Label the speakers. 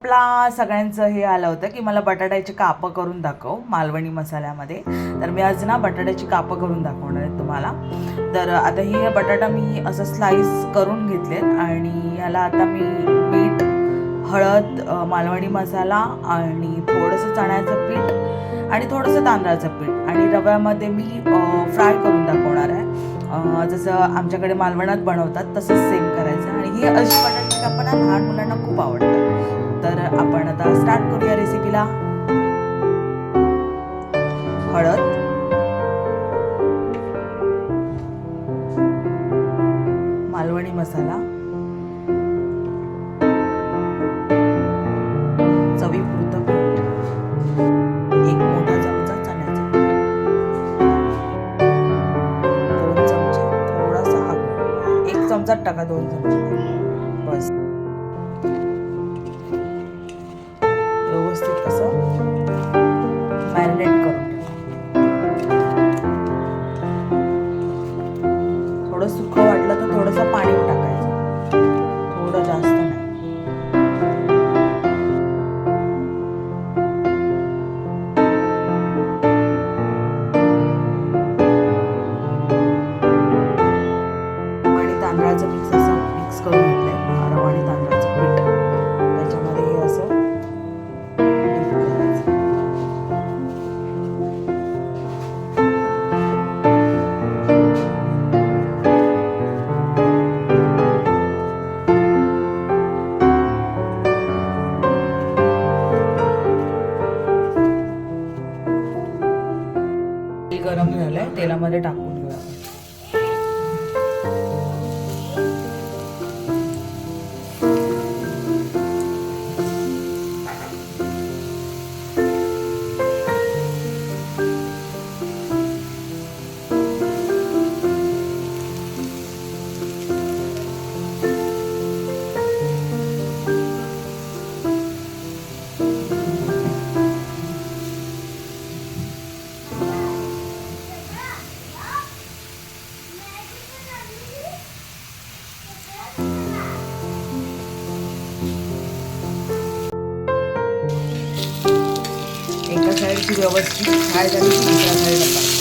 Speaker 1: आपला सगळ्यांचं हे आलं होतं की मला बटाट्याची कापं करून दाखव मालवणी मसाल्यामध्ये. तर मी आज ना बटाट्याची कापं करून दाखवणार आहे तुम्हाला. तर आता ही बटाटा मी असं स्लाइस करून घेतलेत आणि ह्याला आता मी मीठ, हळद, मालवणी मसाला आणि थोडंसं चण्याचं पीठ आणि थोडंसं तांदळाचं पीठ आणि रव्यामध्ये मी फ्राय करून दाखवणार आहे. जसं आमच्याकडे मालवणात बनवतात तसंच सेम करायचं. आणि ही अशी बटाट्याची कापं ना लहान मुलांना खूप आवडतात. तर आपण आता स्टार्ट करूया रेसिपीला. हळद, मालवणी मसाला, चवीपुरतं मीठ, एक मोठा चमचा चण्याचं पीठ, 2 चमचे थोडासा हळद, 1 चमचा टाका, 2 चमचे बस. व्यवस्थित असं मॅरिनेट करून थोडं सुकं वाटलं तर थोडंसं पाणी टाकायचं, थोडं जास्त नाही. आणि तांदळाचं मिक्स करून घेतलंय. रवा आणि तांदळाचं पीठ त्याच्यामध्ये हे असं डीप करायचं. तेल गरम झालंय, तेलामध्ये टाकून घेऊया. एका साईडची व्यवस्थित फ्राय झाली की दुसऱ्या साईडला